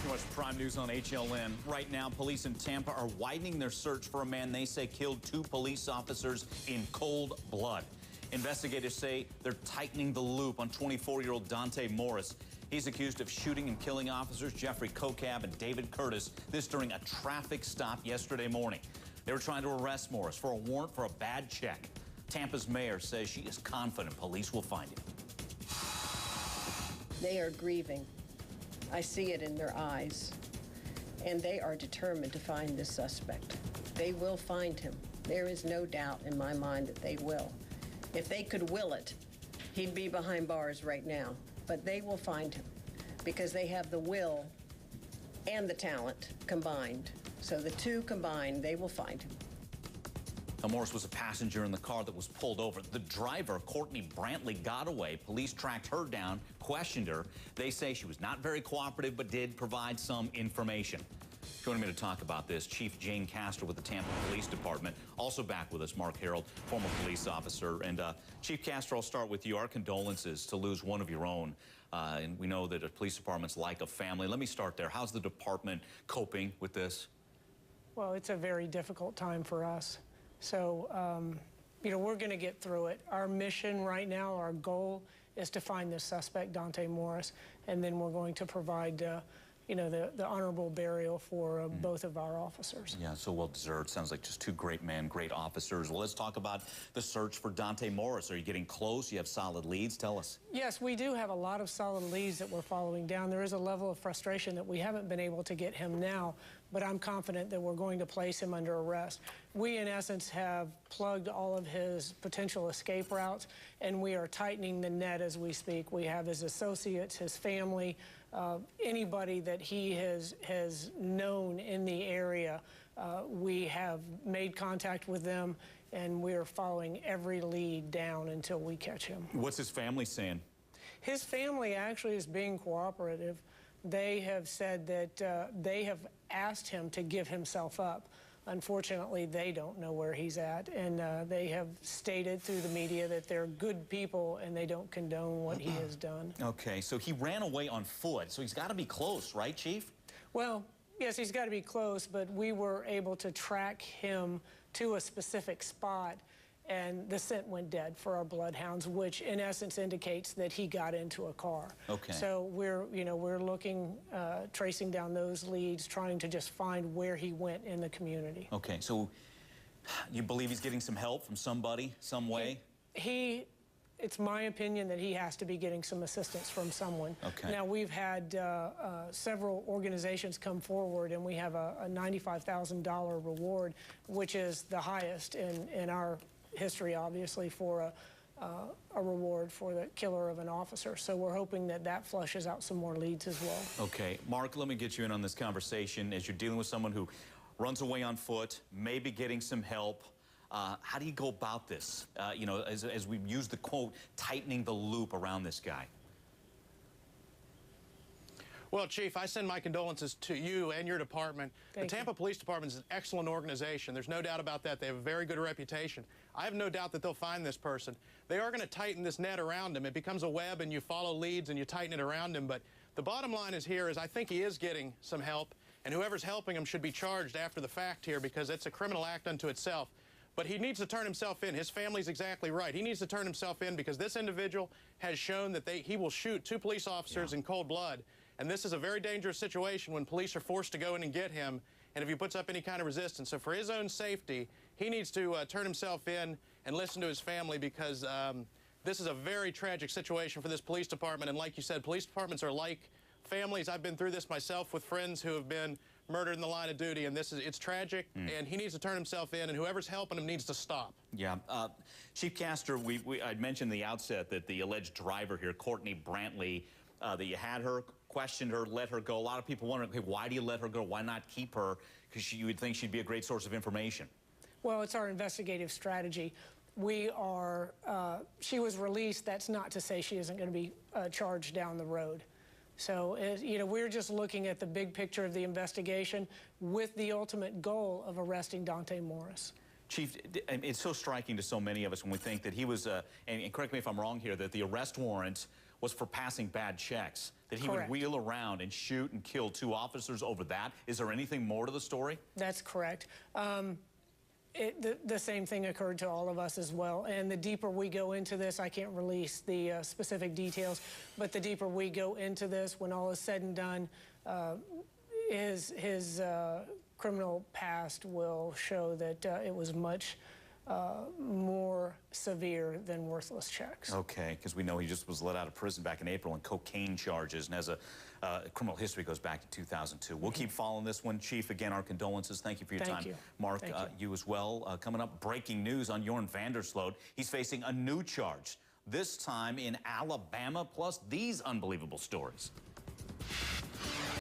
You watch Prime News on HLN. Right now, police in Tampa are widening their search for a man they say killed 2 police officers in cold blood. Investigators say they're tightening the loop on 24-year-old Dante Morris. He's accused of shooting and killing officers Jeffrey Kokab and David Curtis, this during a traffic stop yesterday morning. They were trying to arrest Morris for a warrant for a bad check. Tampa's mayor says she is confident police will find him. They are grieving. I see it in their eyes. And they are determined to find this suspect. They will find him. There is no doubt in my mind that they will. If they could will it, he'd be behind bars right now. But they will find him because they have the will and the talent combined. So the two combined, they will find him. Now, Morris was a passenger in the car that was pulled over. The driver, Courtney Brantley, got away. Police tracked her down, questioned her. They say she was not very cooperative, but did provide some information. Joining me to talk about this, Chief Jane Castor with the Tampa Police Department. Also back with us, Marc Harrold, former police officer. And Chief Castor, I'll start with you. Our condolences to lose one of your own. And we know that a police department's like a family. Let me start there. How's the department coping with this? Well, it's a very difficult time for us. So, you know, we're going to get through it. Our mission right now, our goal is to find this suspect, Dante Morris, and then we're going to provide, you know, the honorable burial for both of our officers. Yeah, so well deserved. Sounds like just 2 great men, great officers. Well, let's talk about the search for Dante Morris. Are you getting close? You have solid leads? Tell us. Yes, we do have a lot of solid leads that we're following down. There is a level of frustration that we haven't been able to get him now, but I'm confident that we're going to place him under arrest. We, in essence, have plugged all of his potential escape routes, and we are tightening the net as we speak. We have his associates, his family, anybody that he has known in the area. We have made contact with them, and we're following every lead down until we catch him. What's his family saying? His family actually is being cooperative. They have said that they have asked him to give himself up. Unfortunately, they don't know where he's at, and they have stated through the media that they're good people and they don't condone what he has done. Okay, so he ran away on foot, so he's got to be close, right, Chief? Well, yes, he's got to be close, but we were able to track him to a specific spot, and the scent went dead for our bloodhounds, which in essence indicates that he got into a car. Okay. So we're looking, tracing down those leads, trying to just find where he went in the community. Okay, so you believe he's getting some help from somebody, some way? It's my opinion that he has to be getting some assistance from someone. Okay. Now, we've had several organizations come forward, and we have a $95,000 reward, which is the highest in our history, obviously, for a reward for the killer of an officer. So we're hoping that that flushes out some more leads as well. Okay. Mark, let me get you in on this conversation. As you're dealing with someone who runs away on foot, maybe getting some help, how do you go about this? You know, as we use the quote, tightening the loop around this guy. Well, Chief, I send my condolences to you and your department. The Tampa Police Department is an excellent organization. There's no doubt about that. They have a very good reputation. I have no doubt that they'll find this person. They are going to tighten this net around him. It becomes a web, and you follow leads and you tighten it around him. But the bottom line is I think he is getting some help, and whoever's helping him should be charged after the fact here, because it's a criminal act unto itself. But he needs to turn himself in. His family's exactly right. He needs to turn himself in because this individual has shown that he will shoot 2 police officers in cold blood. And this is a very dangerous situation when police are forced to go in and get him, and if he puts up any kind of resistance. So for his own safety, he needs to turn himself in and listen to his family, because this is a very tragic situation for this police department. And like you said, police departments are like families. I've been through this myself with friends who have been murdered in the line of duty, and it's tragic, and he needs to turn himself in, and whoever's helping him needs to stop. Yeah. Chief Castor, I'd mentioned at the outset that the alleged driver here, Courtney Brantley, that you had her, questioned her, let her go. A lot of people wondering, okay, why do you let her go? Why not keep her? Because you would think she'd be a great source of information. Well, it's our investigative strategy. She was released. That's not to say she isn't going to be charged down the road. So, you know, we're just looking at the big picture of the investigation with the ultimate goal of arresting Dante Morris. Chief, it's so striking to so many of us when we think that he was, and correct me if I'm wrong here, that the arrest warrant was for passing bad checks, that he Correct. would wheel around and shoot and kill 2 officers over that. Is there anything more to the story? That's correct. The same thing occurred to all of us as well. And the deeper we go into this, I can't release the specific details, but the deeper we go into this, when all is said and done, his criminal past will show that it was much more severe than worthless checks. Okay, because we know he just was let out of prison back in April on cocaine charges and has a criminal history goes back to 2002. We'll keep following this one. Chief, again, our condolences. Thank you for your time. You. Mark, Thank you as well. Coming up, breaking news on Jorn Vandersloot. He's facing a new charge, this time in Alabama, plus these unbelievable stories.